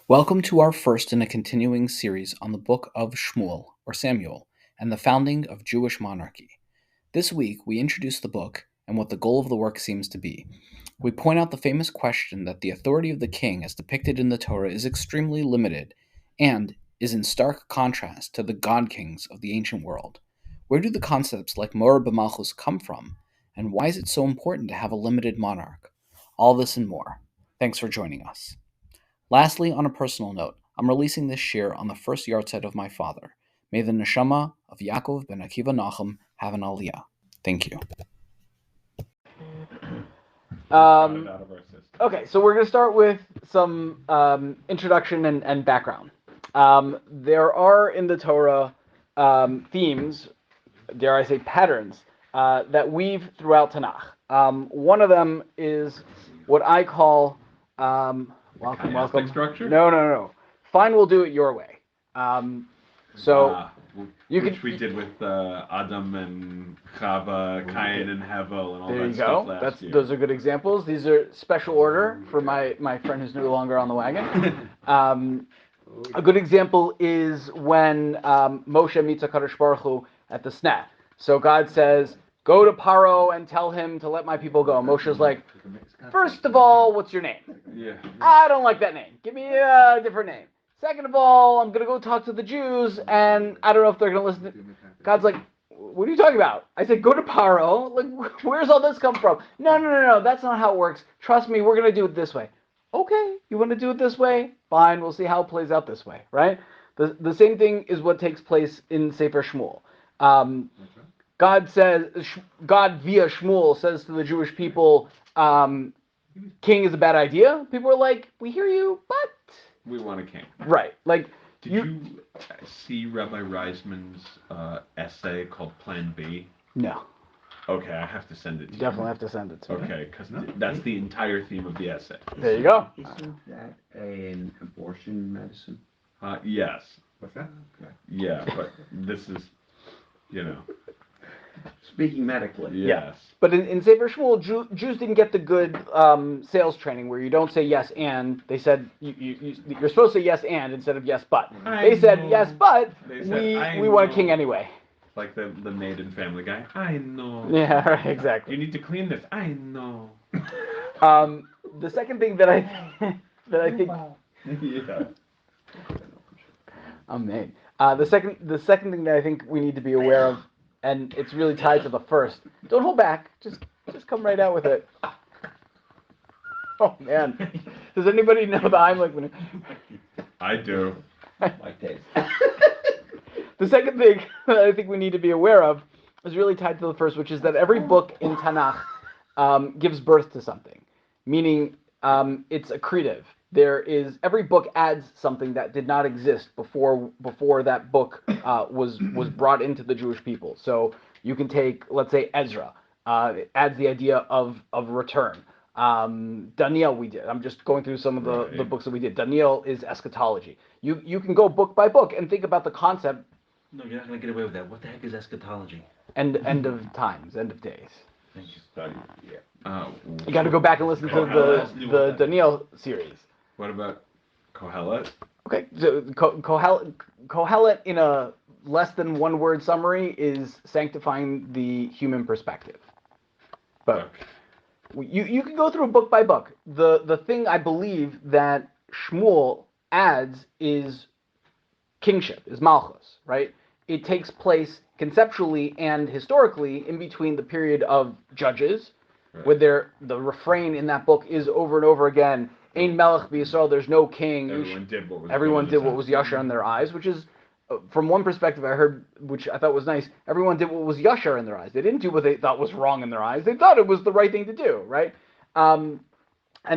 Welcome to our first in a continuing series on the book of Shmuel, or Samuel, and the founding of Jewish monarchy. This week, we introduce the book and what the goal of the work seems to be. We point out the famous question that the authority of the king as depicted in the Torah is extremely limited and is in stark contrast to the god-kings of the ancient world. Where do the concepts like Whither Malchut come from, and why is it so important to have a limited monarch? All this and more. Thanks for joining us. Lastly, on a personal note, I'm releasing this shiur on the first yartzeit of my father. May the Neshama of Yaakov ben akiva Nachum have an Aliyah. Thank you. Okay, so we're going to start with some introduction and background. There are in the Torah themes, dare I say patterns, that weave throughout Tanakh. One of them is what I call... welcome. Structure? No. Fine, we'll do it your way. Which we did with Adam and Chava, Cain and Hevel, and all that stuff last year. Those are good examples. These are special order for my friend who's no longer on the wagon. A good example is when Moshe meets HaKadosh Baruch Hu at the sneh. So God says, go to Paro and tell him to let my people go. Moshe's like, first of all, what's your name? Yeah. I don't like that name. Give me a different name. Second of all, I'm going to go talk to the Jews, and I don't know if they're going to listen. God's like, what are you talking about? I said, go to Paro. Like, where's all this come from? No. That's not how it works. Trust me, we're going to do it this way. Okay, you want to do it this way? Fine, we'll see how it plays out this way, right? The same thing is what takes place in Sefer Shmuel. God via Shmuel says to the Jewish people, king is a bad idea. People are like, we hear you, but... we want a king. Right. Like, Did you see Rabbi Reisman's essay called Plan B? No. Okay, I have to send it to you. Definitely have to send it to me. Okay, because that's the entire theme of the essay. There you go. Isn't that an abortion medicine? Yes. What's that? Okay. Yeah, but this is, Speaking medically. Yes. But in Sefer Shmuel, Jews didn't get the good sales training where you don't say yes and. They said you're supposed to say yes and instead of yes but. They said yes but we want a king anyway. Like the maid in Family Guy. I know. Yeah, right, exactly. You need to clean this. I know. The second thing that I think. Yeah. Amen. The second thing that I think we need to be aware of, and it's really tied to the first. Don't hold back. Just come right out with it. Oh man, does anybody know the Heimlich? I do. Like taste. The second thing that I think we need to be aware of is really tied to the first, which is that every book in Tanakh gives birth to something, meaning it's accretive. Every book adds something that did not exist before that book was brought into the Jewish people. So you can take, let's say, Ezra. It adds the idea of return. Daniel, we did. I'm just going through some of the books that we did. Daniel is eschatology. You can go book by book and think about the concept. No, you're not going to get away with that. What the heck is eschatology? End of times, end of days. Thank you. You got to go back and listen to the Daniel series. What about Kohelet? Okay, so Kohelet in a less than one word summary is sanctifying the human perspective. But you can go through book by book. The thing I believe that Shmuel adds is kingship, is Malchus, right? It takes place conceptually and historically in between the period of Judges, where the refrain in that book is over and over again, Ein Melech b'Yisrael, there's no king. Everyone did what was yashar in their eyes, which is, from one perspective I heard, which I thought was nice, everyone did what was yashar in their eyes. They didn't do what they thought was wrong in their eyes. They thought it was the right thing to do, right? And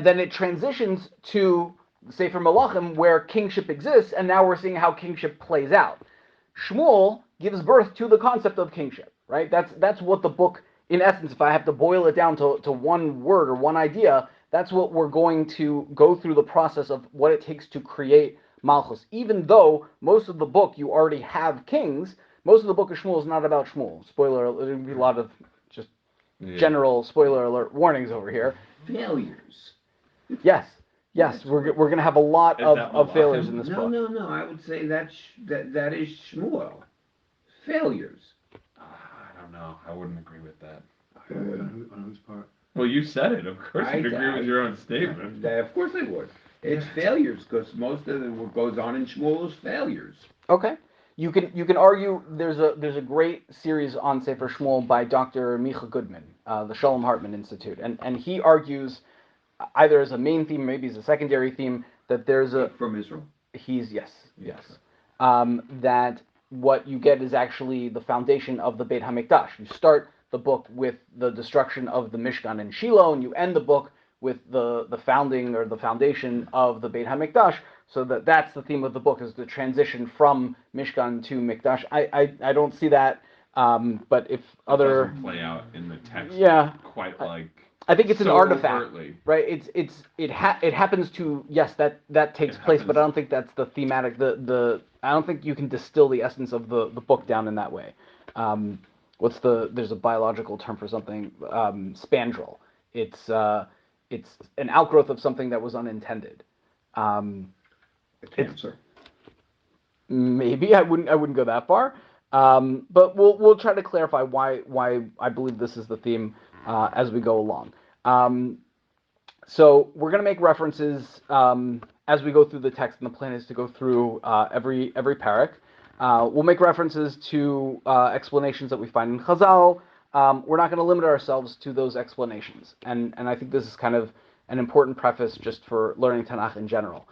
then it transitions to Sefer Malachim, where kingship exists, and now we're seeing how kingship plays out. Shmuel gives birth to the concept of kingship, right? That's what the book, in essence, if I have to boil it down to one word or one idea, that's what we're going to go through the process of what it takes to create Malchus. Even though most of the book you already have kings, most of the book of Shmuel is not about Shmuel. Spoiler alert, there'll be a lot of general spoiler alert warnings over here. Failures. Yes. Yes, we're going to have a lot Is that of failures Malachim? in this No, book. no. I would say that is Shmuel. Failures. I don't know. I wouldn't agree with that. On whose part? Well, you said it. Of course, you'd agree with your own statement. Of course I would. It's failures because most of what goes on in Shmuel is failures. Okay. You can argue there's a great series on Sefer Shmuel by Dr. Micha Goodman, the Shalom Hartman Institute, and he argues either as a main theme, maybe as a secondary theme, that there's a From Israel. Yes. That what you get is actually the foundation of the Beit HaMikdash. You start the book with the destruction of the Mishkan in Shiloh, and you end the book with the founding or the foundation of the Beit HaMikdash, so that's the theme of the book, is the transition from Mishkan to Mikdash. I don't see that, but if other... It doesn't play out in the text quite like... I think it's an so artifact, overtly. right? It happens to, yes, that takes place, but I don't think that's the thematic. I don't think you can distill the essence of the book down in that way. There's a biological term for something, spandrel. It's an outgrowth of something that was unintended. A cancer. Maybe I wouldn't go that far, but we'll try to clarify why I believe this is the theme as we go along. So we're going to make references as we go through the text, and the plan is to go through every parak. We'll make references to explanations that we find in Chazal. We're not going to limit ourselves to those explanations, and I think this is kind of an important preface just for learning Tanakh in general.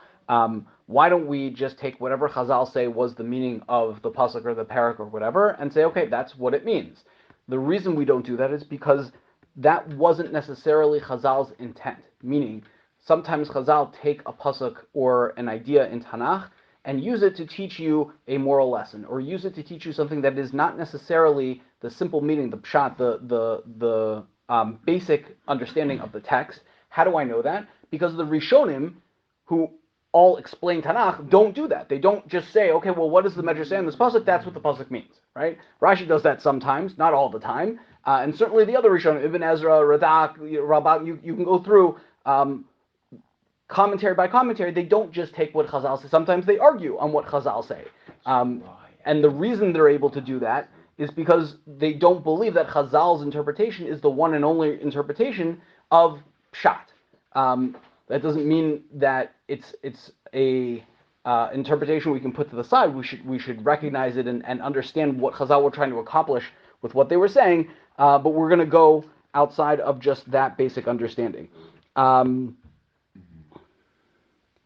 Why don't we just take whatever Chazal say was the meaning of the pasuk or the parak or whatever, and say, okay, that's what it means. The reason we don't do that is because that wasn't necessarily Chazal's intent. Meaning, sometimes Chazal take a pasuk or an idea in Tanakh and use it to teach you a moral lesson, or use it to teach you something that is not necessarily the simple meaning, the pshat, the basic understanding of the text. How do I know that? Because the Rishonim, who all explain Tanakh, don't do that. They don't just say, okay, well, what does the Medrash say in this pasuk? That's what the pasuk means, right? Rashi does that sometimes, not all the time, and certainly the other Rishonim, Ibn Ezra, Radak, Rabbah, you can go through commentary by commentary. They don't just take what Chazal says. Sometimes they argue on what Chazal say, and the reason they're able to do that is because they don't believe that Chazal's interpretation is the one and only interpretation of pshat. That doesn't mean that it's a interpretation we can put to the side. We should recognize it and understand what Chazal were trying to accomplish with what they were saying. But we're going to go outside of just that basic understanding.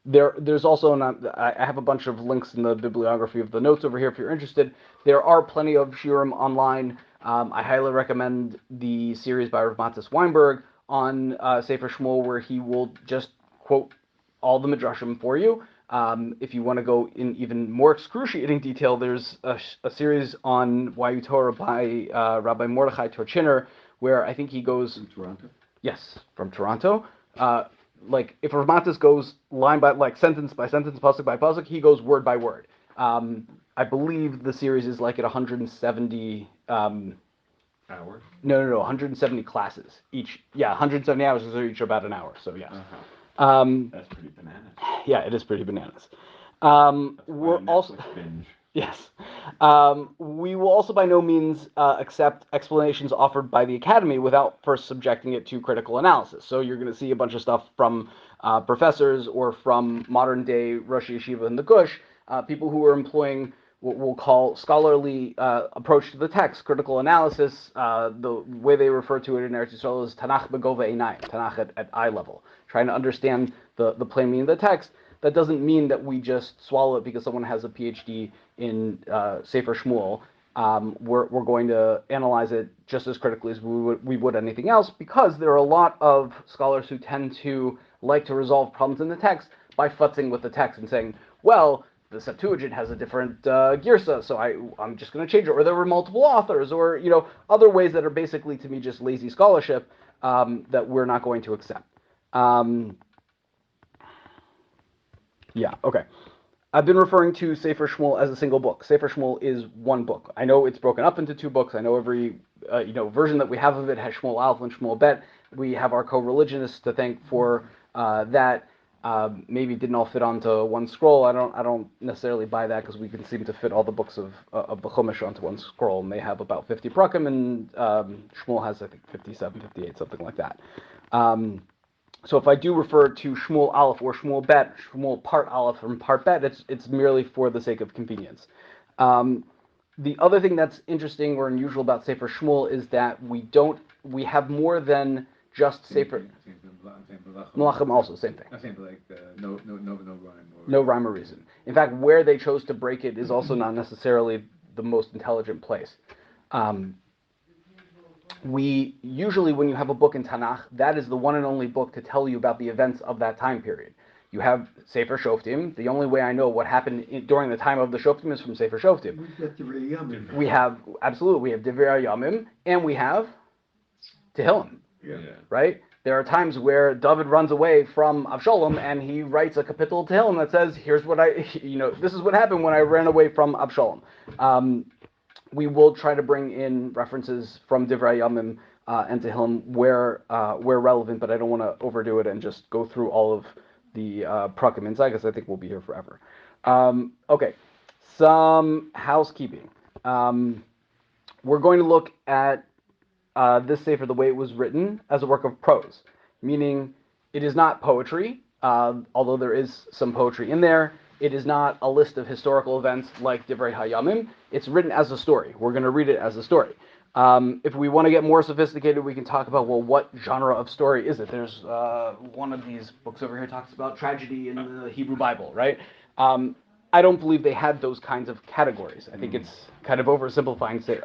There's also, I have a bunch of links in the bibliography of the notes over here if you're interested. There are plenty of shiurim online. I highly recommend the series by Rav Matis Weinberg on Sefer Shmuel, where he will just quote all the midrashim for you. If you want to go in even more excruciating detail, there's a series on Torah by Rabbi Mordechai Torchiner, where I think he goes... From Toronto? Yes, from Toronto. Like, if Rav Matis goes line by, like, sentence by sentence, pasuk by pasuk, he goes word by word. I believe the series is like at 170... hours? No, 170 classes each. Yeah, 170 hours is each about an hour. So yes. That's pretty bananas. Yeah, it is pretty bananas. We're also binge. Yes. We will also by no means accept explanations offered by the Academy without first subjecting it to critical analysis. So you're going to see a bunch of stuff from professors or from modern day Rosh Yeshiva in the Gush, people who are employing what we'll call scholarly approach to the text, critical analysis. The way they refer to it in Eretz Yisrael is Tanakh begova einayim, Tanakh at eye level, trying to understand the plain meaning of the text. That doesn't mean that we just swallow it because someone has a PhD in Sefer Shmuel. We're going to analyze it just as critically as we would anything else, because there are a lot of scholars who tend to like to resolve problems in the text by futzing with the text and saying, well, the Septuagint has a different girsa, so I'm just going to change it. Or there were multiple authors, or other ways that are basically, to me, just lazy scholarship that we're not going to accept. Yeah, okay. I've been referring to Sefer Shmuel as a single book. Sefer Shmuel is one book. I know it's broken up into two books. I know every version that we have of it has Shmuel Aleph and Shmuel Bet. We have our co-religionists to thank for that. maybe didn't all fit onto one scroll. I don't necessarily buy that because we can seem to fit all the books of the Chumash onto one scroll, and they have about 50 prakim, and Shmuel has, I think, 57, 58, something like that. So if I do refer to Shmuel Aleph or Shmuel Bet, Shmuel Part Aleph and Part Bet, it's merely for the sake of convenience. The other thing that's interesting or unusual about Sefer Shmuel is that we have more than just Sefer Malachim. Also, same thing. Same, like no rhyme. No rhyme or reason. In fact, where they chose to break it is also not necessarily the most intelligent place. We usually, when you have a book in Tanakh, that is the one and only book to tell you about the events of that time period. You have Sefer Shoftim. The only way I know what happened during the time of the Shoftim is from Sefer Shoftim. We have Divrei Yamim, and we have Tehillim. Yeah. Right? There are times where David runs away from Avshalom and he writes a kapitel of Tehillim that says, "Here's what this is what happened when I ran away from Avshalom." We will try to bring in references from Divrei Yamim and Tehillim where relevant, but I don't want to overdo it and just go through all of the prakim inside because I think we'll be here forever. Okay, some housekeeping. We're going to look at this sefer the way it was written as a work of prose, meaning it is not poetry, although there is some poetry in there. It is not a list of historical events like Divrei Hayamim. It's written as a story. We're going to read it as a story. If we want to get more sophisticated, we can talk about, well, what genre of story is it? There's one of these books over here talks about tragedy in the Hebrew Bible, right? I don't believe they had those kinds of categories. I think it's kind of oversimplifying to say,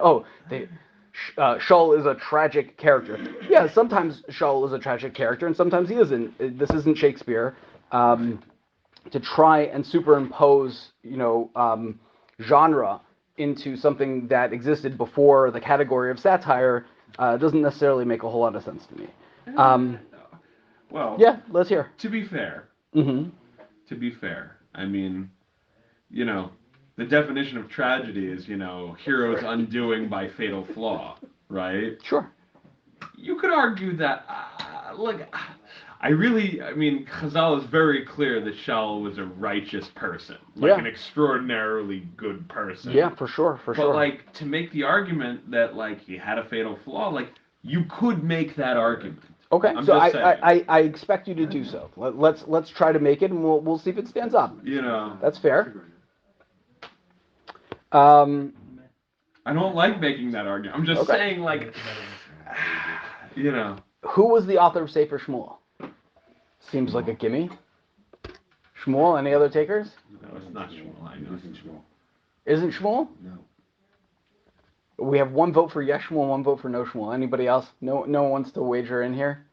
Shaul is a tragic character. Yeah, sometimes Shaul is a tragic character, and sometimes he isn't. This isn't Shakespeare. To try and superimpose, genre into something that existed before the category of satire doesn't necessarily make a whole lot of sense to me. Well, yeah, let's hear. To be fair, I mean, the definition of tragedy is, hero's undoing by fatal flaw, right? Sure. You could argue that, Chazal is very clear that Shaul was a righteous person, an extraordinarily good person. Yeah, for sure. But, to make the argument that, he had a fatal flaw, you could make that argument. Okay, so I expect you to do so. Let's try to make it, and we'll see if it stands up. That's fair. I don't like making that argument. I'm just saying, Who was the author of Sefer Shmuel? Seems like a gimme. Shmuel, any other takers? No, it's not Shmuel. I know it's Shmuel. Isn't Shmuel? No. We have one vote for yes Shmuel, one vote for no Shmuel. Anybody else? No one wants to wager in here?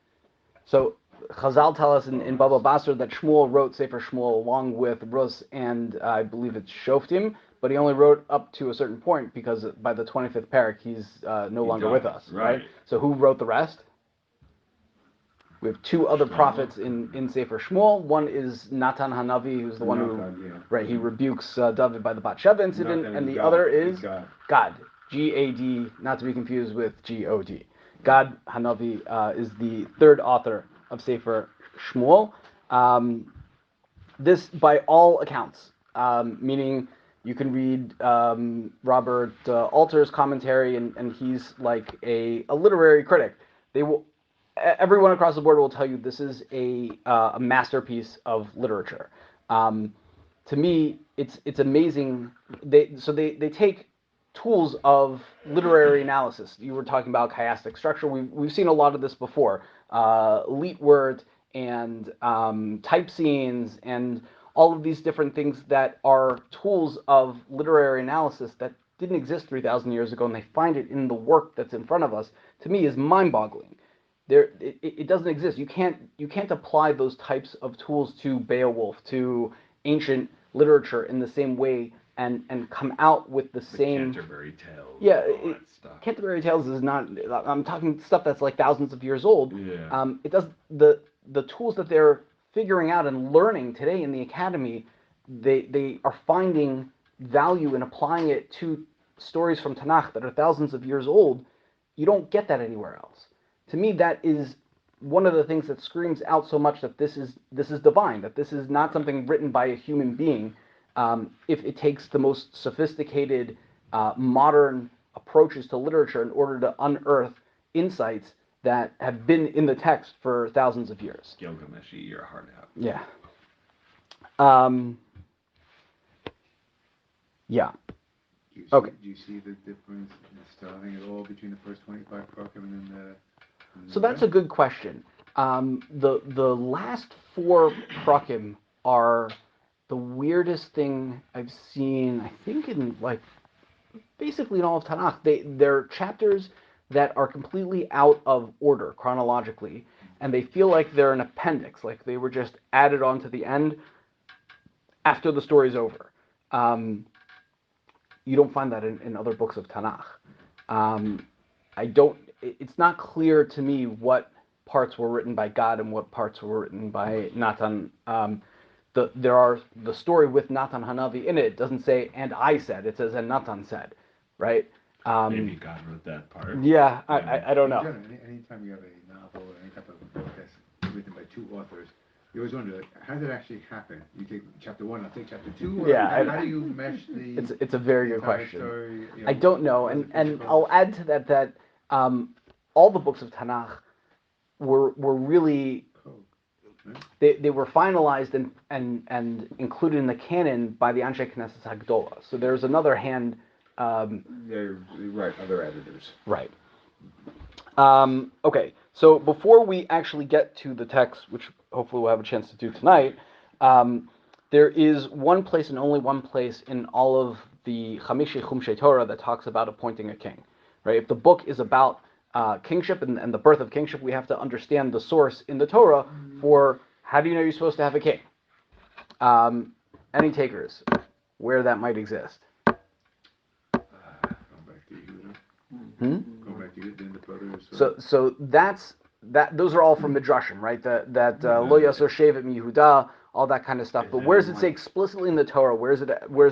So Chazal tell us in Baba Basra that Shmuel wrote Sefer Shmuel along with Rus and I believe it's Shoftim, but he only wrote up to a certain point because by the 25th parak he's no longer with us, right? So who wrote the rest? We have two other prophets in Sefer Shmuel. One is Natan Hanavi, who's the one who, he rebukes David by the Bathsheba incident, and the other is God, G-A-D, not to be confused with G-O-D. God Hanavi is the third author of Sefer Shmuel. This, by all accounts, meaning you can read Robert Alter's commentary, and he's like a literary critic. Everyone across the board will tell you this is a masterpiece of literature. To me, it's amazing. They take tools of literary analysis. You were talking about chiastic structure. We've seen a lot of this before. Leetwort and type scenes and all of these different things that are tools of literary analysis that didn't exist 3,000 years ago, and they find it in the work that's in front of us. To me, is mind-boggling. It doesn't exist. You can't apply those types of tools to Beowulf, to ancient literature in the same way and come out with the same Canterbury Tales. Yeah, Stuff. Canterbury Tales is not. I'm talking stuff that's like thousands of years old. Yeah. It does the tools that they're figuring out and learning today in the academy. They are finding value in applying it to stories from Tanakh that are thousands of years old. You don't get that anywhere else. To me, that is one of the things that screams out so much that this is divine, that this is not something written by a human being, if it takes the most sophisticated, modern approaches to literature in order to unearth insights that have been in the text for thousands of years. Gilgamesh, you're a hard out. Yeah. Yeah. Okay. Do you see the difference in styling at all between the first 25 prakim and then the... So that's a good question. The last 4 prakim are the weirdest thing I've seen, I think, in like basically in all of Tanakh. They're chapters that are completely out of order chronologically, and they feel like they're an appendix, like they were just added on to the end after the story's over. You don't find that in other books of Tanakh. It's not clear to me what parts were written by God and what parts were written by Natan. There are the story with Natan Hanavi in it. It doesn't say "and I said." It says "and Natan said," right? Maybe God wrote that part. Yeah, I don't know. Anytime you have a novel or any type of book that's written by 2 authors, you always wonder, like, how did it actually happen? You take chapter 1, I'll take chapter 2. Or Yeah, how do you mesh the? It's a very good entire question. Story, I don't know, and I'll add to that all the books of Tanakh were really they were finalized and included in the canon by the Anshe Knesset Hagdolah. So there's another hand. They're right, other editors. Right. Okay, so before we actually get to the text, which hopefully we'll have a chance to do tonight, there is one place and only one place in all of the Chamishi Chumshei Torah that talks about appointing a king. Right? If the book is about kingship and the birth of kingship, we have to understand the source in the Torah for how do you know you're supposed to have a king? Any takers where that might exist? Going back to the brothers. So those are all from Midrashim, right? That Lo Yasor Shevet MiYehuda, all that kind of stuff. But where does it say explicitly in the Torah? Where does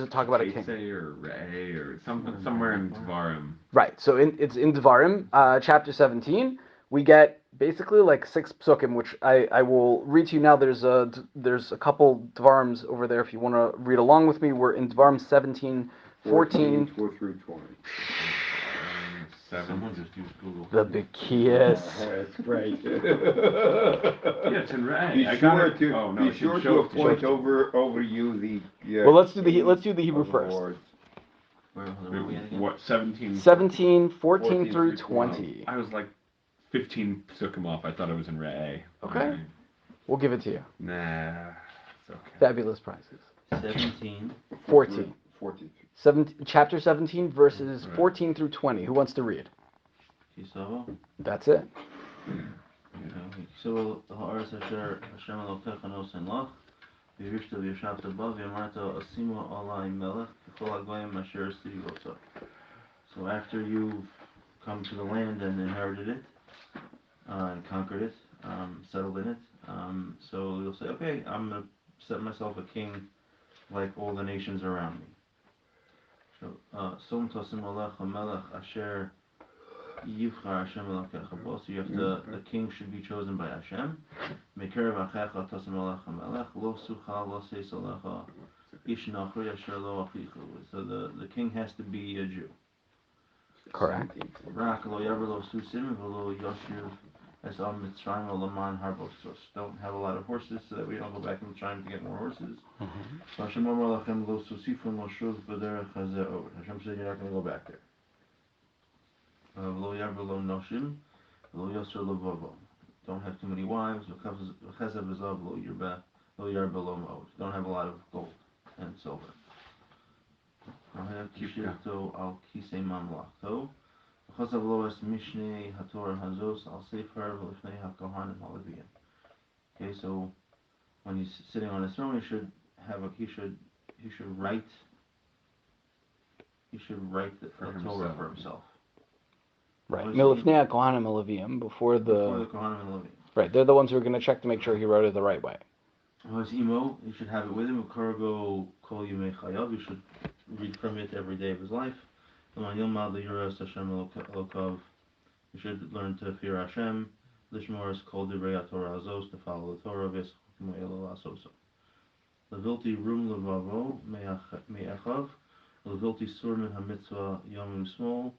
it talk about a king? Or Ray or somewhere in Devarim. Right. So it's in Devarim, chapter 17. We get basically like 6 psukim, which I will read to you now. There's a couple Devarims over there if you want to read along with me. We're in Devarim 17, 14 4 through 20. Someone just used Google. The Bekias. That's great. Yeah, it's in Ray. Be I got sure it. to Oh, no, be sure to appoint over you the. Well, let's do the Hebrew first. What, 17? 17, 14 through 20. I was like 15 took him off. I thought it was in Ray. Okay. Right. We'll give it to you. Nah, it's okay. Fabulous prizes. 17. 14. 14. Chapter 17, verses 14 through 20. Who wants to read? Kisavo. That's it. So ha'aretz asher Hashem Elokecha nosen lach, v'yishta v'yashavta ba, v'yamarta asimo alai melech, v'chol hagoyim asher esti yotza. So after you've come to the land and inherited it, and conquered it, settled in it, so you'll say, okay, I'm going to set myself a king like all the nations around me. So, Som Tosim Alech HaMelech Asher Yivchar Hashem Elokecha Bo. So you have the king should be chosen by Hashem. Mekerev Achecha Tosim Alech HaMelech Lo Sucha Lo Seis Alecha Ish Nachri Asher Lo Achichu. So the king has to be a Jew. Correct. Rak Lo Yaver Lo Susim V'Lo Yoshiv Es Al Mitzrayim Lo Laman Harbo. So don't have a lot of horses so that we don't go back in Mitzrayim to get more horses. Hashem Amar Lachem Lo Susifun Lo Shuv B'Derech Hazeh Od. Hashem said you're not going to go back there. Lo Yaver Lo Noshim Lo Yosher Lo Vovo. Don't have too many wives. V'Chezev V'Zav Lo Yarbe Lo Moed. Don't have a lot of gold and silver. Kishirto Al Kisei Mamlachto. V'Chezev Lo Es Mishnei HaTorah Hazos Al Sefer V'Lifnei HaKohanim HaLeviyim. Okay, so when he's sitting on his throne, he should write the Torah for himself. Right. Milifnei HaKohanim HaLeviyim, before the Kohanim and Levim. Right, they're the ones who are going to check to make sure he wrote it the right way. Imo, you should have it with him. Ukargo Kol Yimei Chayav, you should read from it every day of his life. You should learn to fear Hashem. Lishmor is called the Reya Torah Azos to follow the Torah Veschukim Elo Asoso. Levilti Rum Levavo Me'echav Levilti Sur Min HaMitzvah Yomim Smol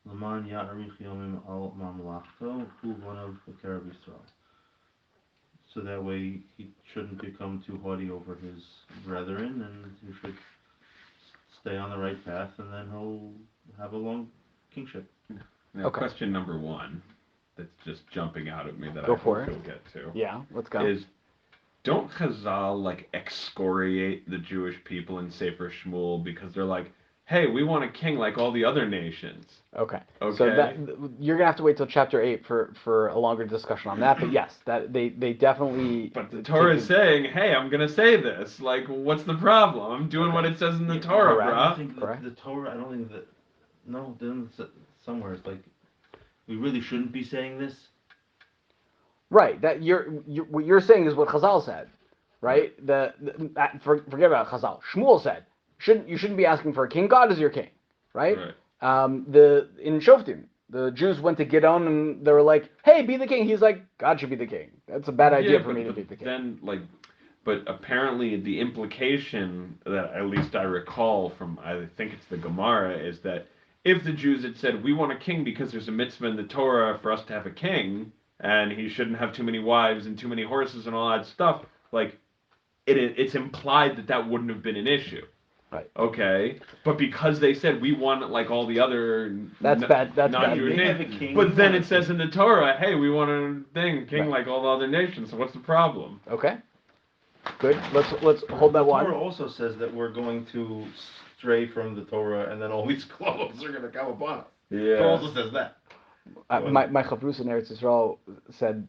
Leman Ya'arich Yomim Al Mamlachto Hu one of the Kerev Yisrael. So that way he shouldn't become too haughty over his brethren, and he should stay on the right path, and then he'll have a long kingship. Now, Okay. question number one that's just jumping out at me that Go I for hope it. you'll get to Yeah, let's go. is, don't Chazal like excoriate the Jewish people in Sefer Shmuel because they're like, hey, we want a king like all the other nations. Okay. Okay. So that you're gonna have to wait till chapter 8 for a longer discussion on that. But yes, that they definitely. But the Torah is saying, hey, I'm gonna say this. Like, what's the problem? I'm doing what it says in the Torah, Correct. I bruh. don't think Correct. the Torah, I don't think that, no, then somewhere it's like, we really shouldn't be saying this. Right. That what you're saying is what Chazal said, right? Forget about Chazal. Shmuel said you shouldn't be asking for a king. God is your king, right? In Shoftim, the Jews went to Gidon and they were like, "Hey, be the king." He's like, "God should be the king. That's a bad idea for me to be the king." Then, but apparently the implication that at least I recall from, I think it's the Gemara, is that if the Jews had said, we want a king because there's a mitzvah in the Torah for us to have a king, and he shouldn't have too many wives and too many horses and all that stuff, like, it's implied that wouldn't have been an issue. Right. Okay, but because they said we want it like all the other That's bad. That's bad. non-Jewish They have a nations, king. but then it says in the Torah, hey, we want a king Right. like all the other nations. So what's the problem? Okay. Good. Let's hold that The one. Torah also says that we're going to stray from the Torah, and then all these clothes are going to come upon us. It also says that. My Chavrus in Eretz Yisrael said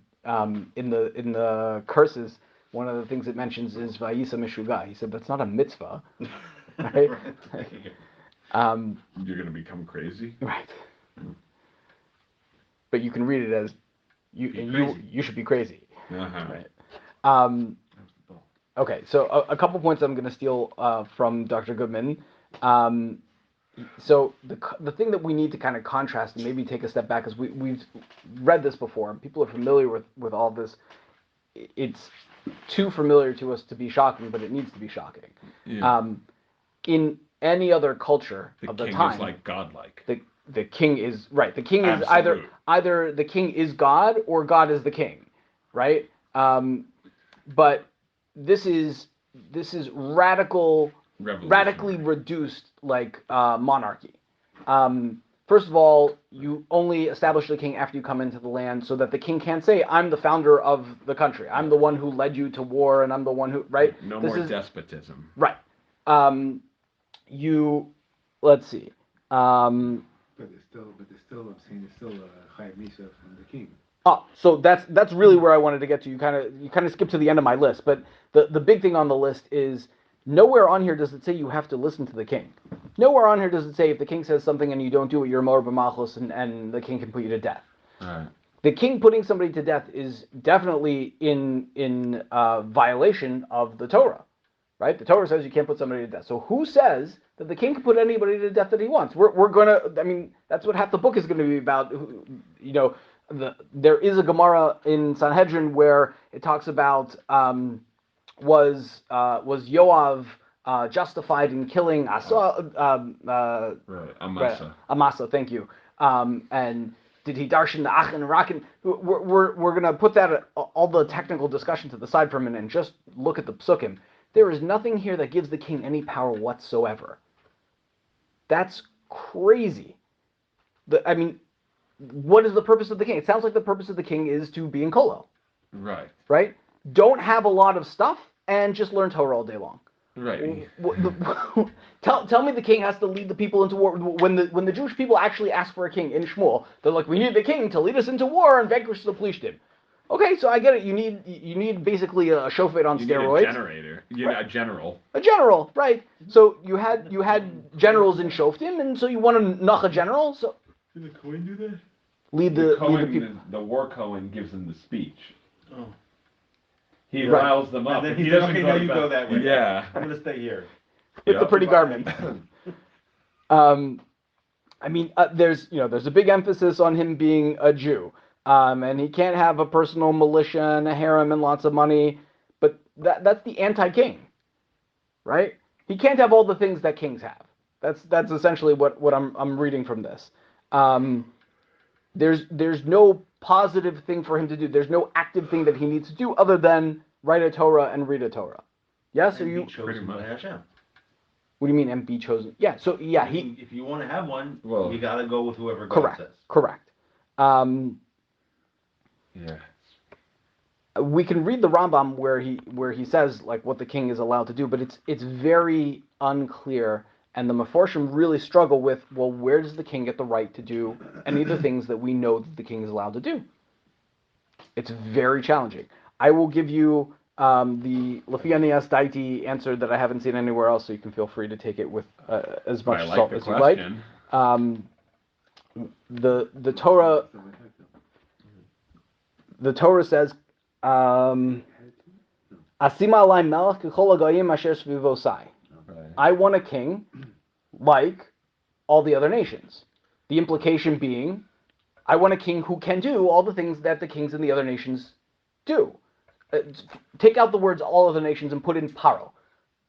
in the curses, one of the things it mentions is Vayisa Meshuga. He said that's not a mitzvah, right? You're gonna become crazy. Right. But you can read it as you should be crazy, Uh-huh. right? Okay, so a couple points I'm going to steal from Dr. Goodman. So the thing that we need to kind of contrast and maybe take a step back is we've read this before and people are familiar with all this. It's too familiar to us to be shocking, but it needs to be shocking. Yeah. In any other culture The of the king time, is like godlike. the king is right. The king is Absolute. either the king is God or God is the king, right? But this is radically reduced like monarchy. First of all, you only establish the king after you come into the land, so that the king can't say, "I'm the founder of the country. I'm the one who led you to war, and I'm the one who." Right? No more despotism. Right. Let's see. But there's still, I'm saying there's still a Chayav Misa from the king. So that's really where I wanted to get to. You kind of skipped to the end of my list, but the big thing on the list is nowhere on here does it say you have to listen to the king. Nowhere on here does it say if the king says something and you don't do it, you're Whither Malchut and the king can put you to death. Right. The king putting somebody to death is definitely in violation of the Torah, right? The Torah says you can't put somebody to death. So who says that the king can put anybody to death that he wants? We're gonna. I mean, that's what half the book is going to be about. You know, there is a Gemara in Sanhedrin where it talks about was Yoav justified in killing Amasa? Amasa, thank you. And did he darshan the Achan and Rakin? We're gonna put that all the technical discussion to the side for a minute and just look at the psukim. There is nothing here that gives the king any power whatsoever. That's crazy. I mean, what is the purpose of the king? It sounds like the purpose of the king is to be in Kolo. Right. Right? Don't have a lot of stuff and just learn Torah all day long. Right. Tell me the king has to lead the people into war. When the Jewish people actually ask for a king in Shmuel, they're like, we need the king to lead us into war and vanquish the Plishtim. Okay, so I get it. You need basically a shofet on steroids. Need a generator. Right. A general. A general, right? So you had generals in Shoftim, and so you want to knock a general. So Did the Kohen do that? lead the people. The war Kohen gives them the speech. Oh. He riles them up. And then He he doesn't okay, go now to you bed. go that way. Yeah. I'm gonna stay here. With the pretty garment. I mean, there's a big emphasis on him being a Jew. and he can't have a personal militia and a harem and lots of money. But that's the anti-king, right? He can't have all the things that kings have. That's essentially what I'm reading from this. There's no positive thing for him to do. There's no active thing that he needs to do other than write a Torah and read a Torah. Yes, And or you? be chosen by Hashem. What do you mean and be chosen? Yeah. So yeah, If you want to have one, Well, you got to go with whoever God says. Correct. Yeah. We can read the Rambam where he says like what the king is allowed to do, but it's very unclear, and the Meforshim really struggle with, well, where does the king get the right to do any of the things that we know that the king is allowed to do? It's very challenging. I will give you the Lefianias Daiti answer that I haven't seen anywhere else, so you can feel free to take it with as much salt as you like. The Torah says, Asima alai melech k'chol hagayim asher svivosai. I want a king like all the other nations. The implication being, I want a king who can do all the things that the kings in the other nations do. Take out the words all other nations and put in Paro.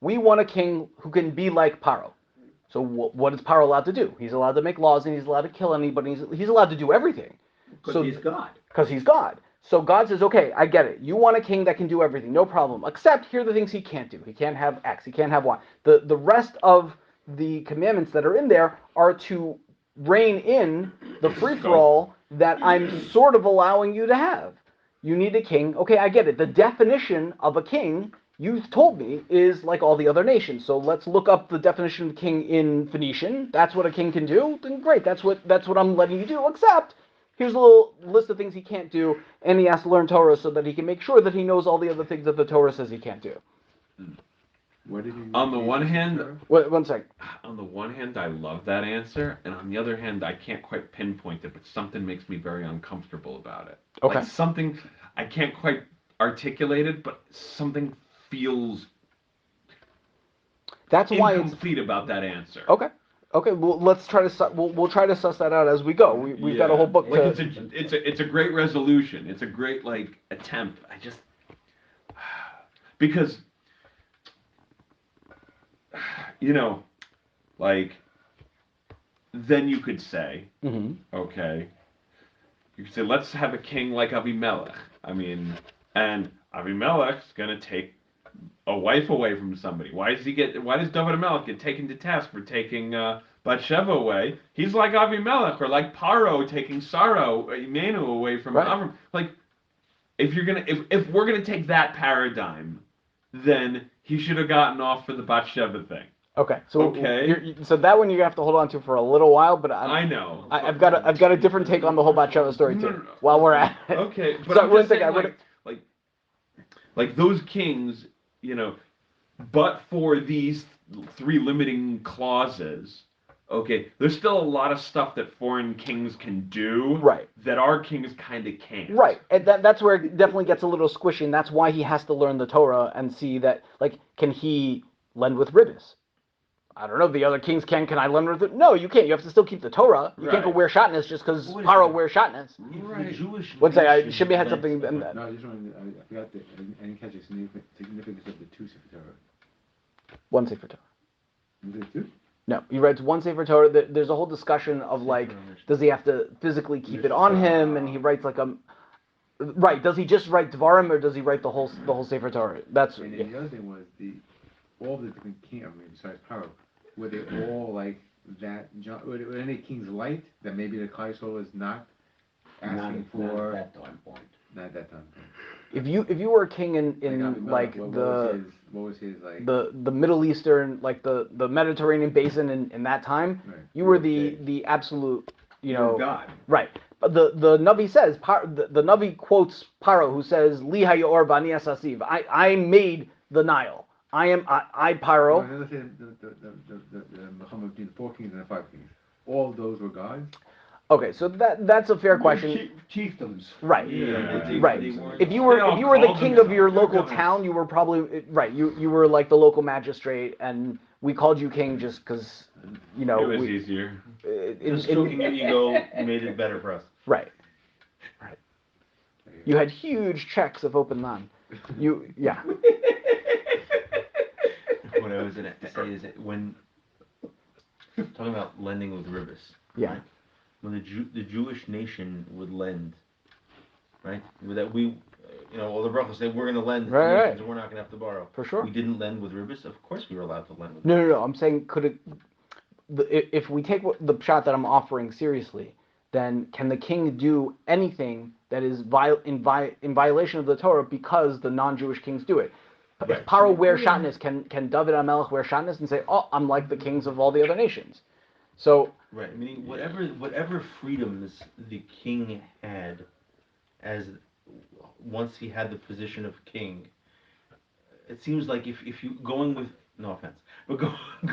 We want a king who can be like Paro. So what is Paro allowed to do? He's allowed to make laws and he's allowed to kill anybody. He's allowed to do everything. Because he's God. Because he's God. So God says, okay, I get it. You want a king that can do everything, no problem. Except here are the things he can't do. He can't have X. He can't have Y. The rest of the commandments that are in there are to rein in the free-for-all that I'm sort of allowing you to have. You need a king. Okay, I get it. The definition of a king, you've told me, is like all the other nations. So let's look up the definition of king in Phoenician. That's what a king can do. Then great. That's what I'm letting you do. Except here's a little list of things he can't do, and he has to learn Torah so that he can make sure that he knows all the other things that the Torah says he can't do. What did you On the one hand, Wait, one second. on the one hand, I love that answer, and on the other hand, I can't quite pinpoint it, but something makes me very uncomfortable about it. Okay. Like something, I can't quite articulate it, but something feels That's why it's incomplete about that answer. okay. Okay, well, let's try to we'll try to suss that out as we go. We've got a whole book. Like it's a great resolution. It's a great like attempt. I just because like then you could say, okay, you could say let's have a king like Avimelech. I mean, and Avimelech's gonna take a wife away from somebody. Why does David Amelech get taken to task for taking Bathsheba away? He's like Avimelech, or like Paro taking Imenu away from Avram. Like, if we're gonna take that paradigm, then he should have gotten off for the Bathsheba thing. Okay, so so that one you have to hold on to for a little while, but I know. I've got a different take on the whole Bathsheba story too. No. While we're at it. Okay, but so I'm just saying, like those kings, but for these 3 limiting clauses, okay, there's still a lot of stuff that foreign kings can do, that our kings kind of can't. Right, and that's where it definitely gets a little squishy, and that's why he has to learn the Torah and see that, like, can he lend with ribbis? I don't know, the other kings can I lend with it? No, you can't. You have to still keep the Torah. You can't go wear shatnez just because Paro wears shatnez. Right. Jewish One second, Shimmy had something. No, I just wanted I forgot I didn't catch the significance of the 2 Sefer Torah. 1 Sefer Torah. Was it 2? No, he writes 1 Sefer Torah. There's a whole discussion of like, does he have to physically keep it on him? And he writes like right. Does he just write Dvarim or does he write the whole Sefer Torah? That's. And then the other thing was all the different kings. I mean, besides Paro, were they all like that? Were any kings light that maybe the Kaisel is not asking for? Not at that time point. Not at that time. If you were a king in like what was his like the Middle Eastern, like the Mediterranean basin in that time, you were the absolute God. Right. But the Navi says the Navi quotes Paro, who says Li hayor bani asasiv. I made the Nile. I Paro. No, let's say the Muhammad between the 4 kings and the 5 kings. All of those were gods. Okay, so that's a fair question. Chiefdoms. Right. Yeah. Right. If you were the king of your local town, you were probably right. You were like the local magistrate, and we called you king just because it was easier. Just stroking your ego made it better for us. Right. You had huge checks of open land. Yeah. What I was going to say is that when talking about lending with ribis, Yeah. right? When the Jewish nation would lend, right? That we, all the brachos say we're going to lend to Right, nations right. and we're not going to have to borrow. For sure. We didn't lend with ribis. Of course, we were allowed to lend with. No. I'm saying, could it? If we take the shot that I'm offering seriously, then can the king do anything that is in violation of the Torah because the non-Jewish kings do it? Right. If Paro wear shatnez, can David HaMelech wear shatnez and say, "Oh, I'm like the kings of all the other nations"? So Right, meaning whatever freedoms the king had, as once he had the position of king, it seems like if you going with no offense, but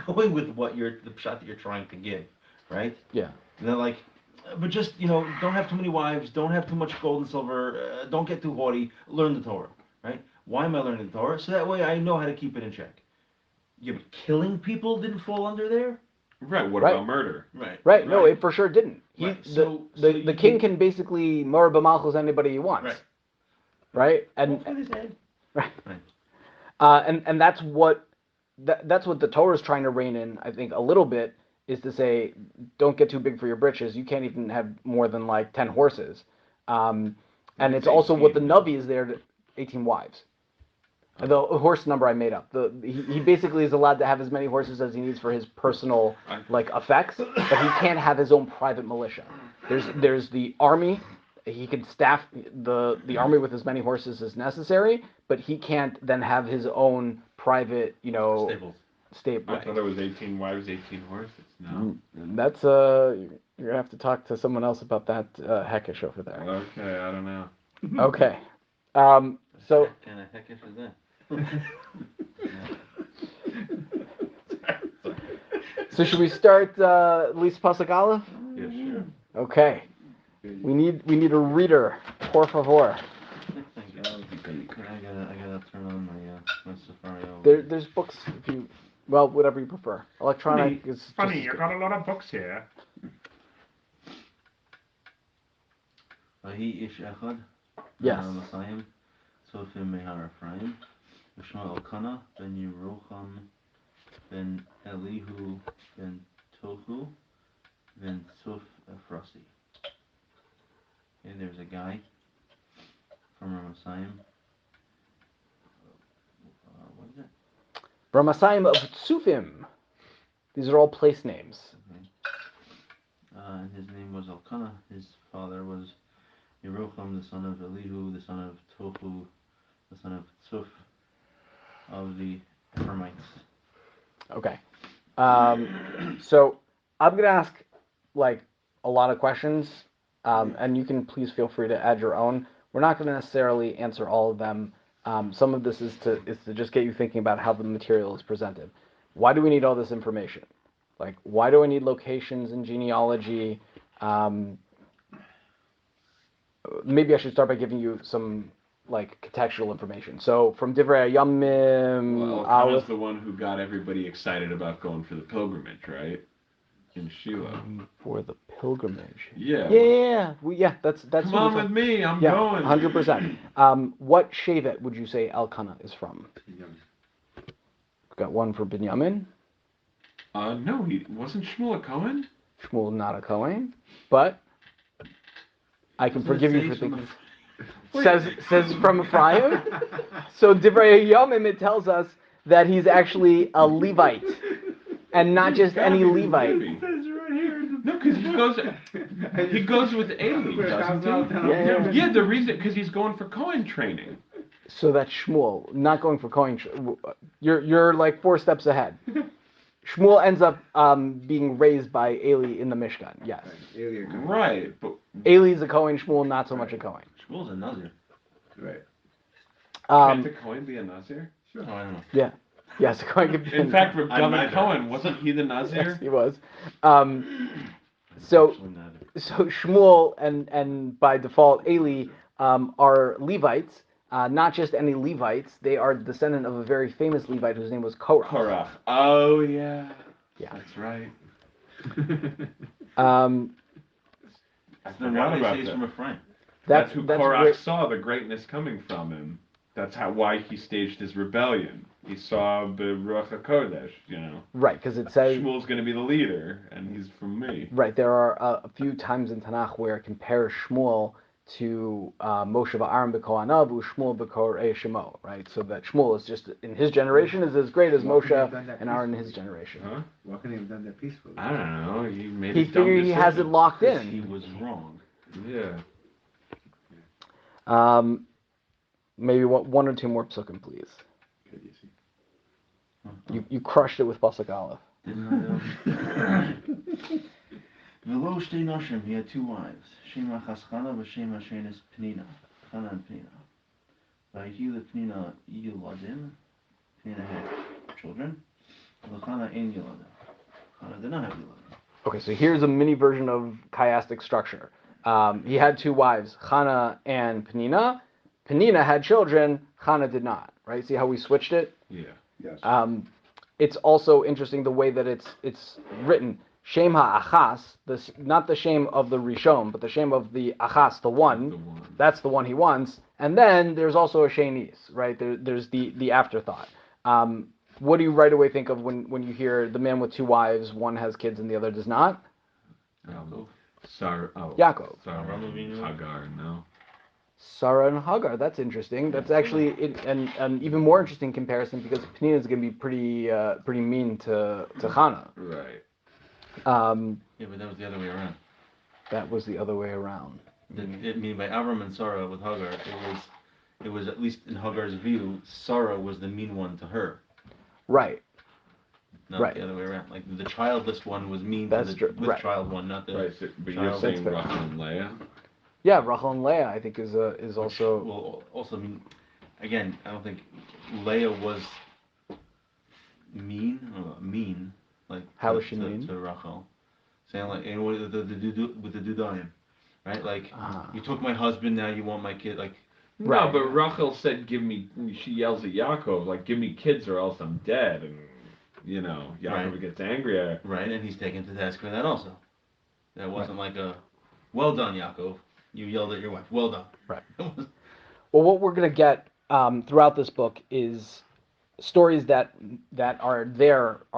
going with the shot that you're trying to give, right? yeah, And they're like, but just don't have too many wives, don't have too much gold and silver, don't get too haughty, learn the Torah, right? Why am I learning the Torah? So that way I know how to keep it in check. Yeah, but killing people didn't fall under there. Right. What Right. about murder? right. No, it for sure didn't. Right. The king can basically Whither Malchut anybody he wants, right? And Go for his head. right. Right. And that's what the Torah is trying to rein in. I think a little bit is to say, don't get too big for your britches. You can't even have more than like 10 horses. And it's also what the 18, Navi is there to 18 wives. The horse number I made up. He basically is allowed to have as many horses as he needs for his personal effects, but he can't have his own private militia. There's the army. He could staff the army with as many horses as necessary, but he can't then have his own private, Stables. stable. I thought it was 18 wives, 18 horses. No. That's you're gonna have to talk to someone else about that heckish over there. Okay, I don't know. Okay. So What kind of heckish is that? so should we start Lise Pasagala? Yeah, sure. Okay. We need a reader, por favor. Thank you. I gotta turn on my Safari. Over. There's books if you whatever you prefer. Electronic is Funny, just you got a lot of books here. He ish echad. Yes. Masayim. Sofim mehar Ephraim. Shmuel Elkanah ben Yerucham ben Elihu ben Tohu ben Suf Ephrasi. Okay, there's a guy from Ramasayim. What is it? Ramasayim of Tsufim. These are all place names. And his name was Elkanah. His father was Yerucham, the son of Elihu, the son of Tohu, the son of Suf, of the Ephraimites. Okay. So I'm going to ask a lot of questions, and you can please feel free to add your own. We're not going to necessarily answer all of them. Some of this is to just get you thinking about how the material is presented. Why do we need all this information? Why do I need locations and genealogy? Maybe I should start by giving you some contextual information. So from Divrei Yamim, Elkanah's the one who got everybody excited about going for the pilgrimage, right? In Shiloh. For the pilgrimage. Yeah. Yeah. That's. Come on with me, I'm going. 100%. What shevet would you say Elkanah is from? Got one for Binyamin. No, he wasn't Shmuel a Cohen? Shmuel not a Kohen, but I can forgive you for thinking. Says from Ephraim. So Divrei Yomim, it tells us that he's actually a Levite, and not just any Levite. No, because he goes with Eli, doesn't he? Yeah, the reason because he's going for Cohen training. So that's Shmuel, not going for Kohen. You're like 4 steps ahead. Shmuel ends up being raised by Eli in the Mishkan. Yes. Right, but Eli's a Kohen. Shmuel not so much a Kohen. Shmuel's a Nazir. Right. can't the Cohen be a Nazir? Sure. Oh, I don't know. Yeah. Yes, a Kohen could be. In fact, David Cohen, wasn't he the Nazir? Yes, he was. So Shmuel and by default Eli are Levites. Not just any Levites, they are descendant of a very famous Levite whose name was Korach. Korach. Oh, yeah. Yeah. That's right. Then why do they say he's from Ephraim? That's who Korach where- saw the greatness coming from him. That's why he staged his rebellion. He saw the Ruach HaKodesh, Right, because it says Shmuel's going to be the leader, and he's from me. right. There are a few times in Tanakh where it compares Shmuel to Moshe v'Aaron b'Kohanav, Shmuel b'Korei Shemo, right? So that Shmuel is just in his generation is as great as Why couldn't he have Moshe done that and Aaron in his peacefully? generation. Huh? Why couldn't he have done that peacefully? I don't know. He made He his dumb figured he has it decision. locked Because in. he was wrong. Yeah. Maybe one or two more psukim, please. Good, you see. You crushed it with pasuk aleph. Didn't V'lo shtei noshim, he had two wives. Shema Chaschana v'Shema Shenis Penina. Chana and Penina. V'ayhi lePenina Yiladim. Penina had children. V'Chana ein Yiladim. Chana did not have Yiladim. Okay, so here's a mini version of chiastic structure. He had two wives, Chana and Penina. Penina had children, Chana did not. Right? See how we switched it? Yeah. Yes. It's also interesting the way that it's written. Shem ha'achas, not the shame of the Rishon, but the shame of the achas, the one. That's the one he wants. And then there's also a shenis, right? There's the afterthought. What do you right away think of when you hear the man with two wives, one has kids and the other does not? Yaakov. Yaakov. Hagar, no. Sarah and Hagar. That's interesting. That's actually an even more interesting comparison because Penina is going to be pretty mean to Chana. Right. Yeah, but that was the other way around. That was the other way around. It mean by Avram and Sarah with Hagar, it was at least in Hagar's view, Sarah was the mean one to her, Right. not Right. the other way around. Like the childless one was mean That's to true. the with Right. child one, not the. Right, so, but you're child. saying That's fair. Rachel and Leah? Yeah, Rachel and Leah, I think, is Which also. will also mean, again, I don't think Leah was mean, like How to, was she to, mean? to Rachel, saying like, and with the Dudaim, right? Like you took my husband, now you want my kid, like. Right. No, but Rachel said, she yells at Yaakov, like, give me kids or else I'm dead. And, Yaakov Right. gets angry at her. Right, and he's taken to task for that also. That wasn't like a, well done, Yaakov. You yelled at your wife. Well done. Right. Well, what we're going to get throughout this book is stories that are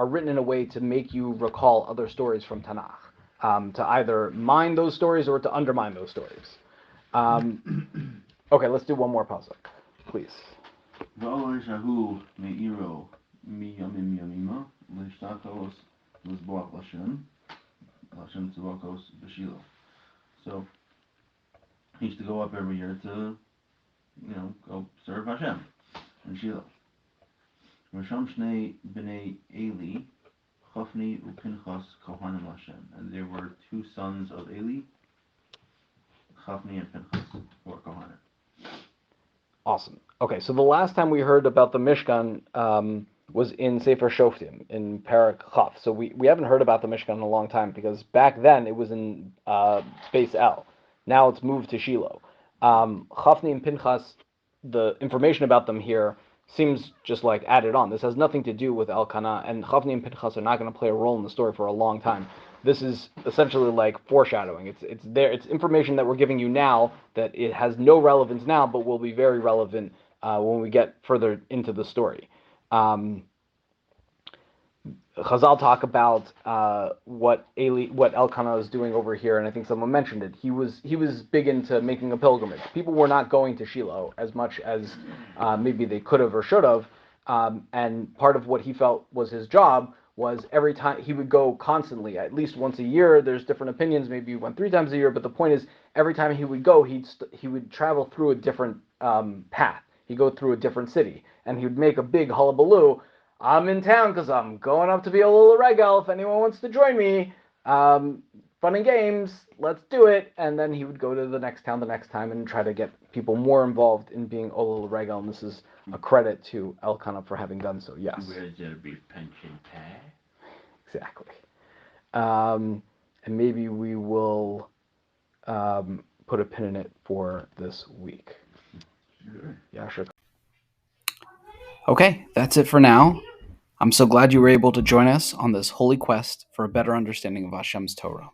written in a way to make you recall other stories from Tanakh, to either mine those stories or to undermine those stories. Okay, let's do one more pasuk, please. V'olor shahu me'iro miyamim yamima l'shtakos l'zboach Hashem tzavakos b'shilo. So he used to go up every year to, go serve Hashem in Shiloh. Risham shnei b'nei Eli, Chofni uPinchas kohanim Hashem, and there were two sons of Eli, Chofni and Pinchas, who are kohanim. Awesome. Okay, so the last time we heard about the Mishkan was in Sefer Shoftim, in Parak Chaf. So we haven't heard about the Mishkan in a long time because back then it was in Beis El. Now it's moved to Shiloh. Chafni and Pinchas, the information about them here seems just like added on. This has nothing to do with Elkanah, and Chafni and Pinchas are not going to play a role in the story for a long time. This is essentially like foreshadowing. It's there. It's information that we're giving you now that it has no relevance now, but will be very relevant when we get further into the story. Chazal talk about what Elkanah is doing over here, and I think someone mentioned it. He was big into making a pilgrimage. People were not going to Shiloh as much as maybe they could have or should have, and part of what he felt was his job was every time he would go constantly, at least once a year. There's different opinions. Maybe he went 3 times a year, but the point is, every time he would go, he would travel through a different path. He'd go through a different city, and he would make a big hullabaloo. I'm in town because I'm going up to be a little regel. If anyone wants to join me, fun and games, let's do it. And then he would go to the next town the next time and try to get people more involved in being Olul Regel. And this is a credit to Elkanah for having done so. Yes. Where's there be pension pay? Exactly. And maybe we will put a pin in it for this week. Sure. Yeah, sure. Okay, that's it for now. I'm so glad you were able to join us on this holy quest for a better understanding of Hashem's Torah.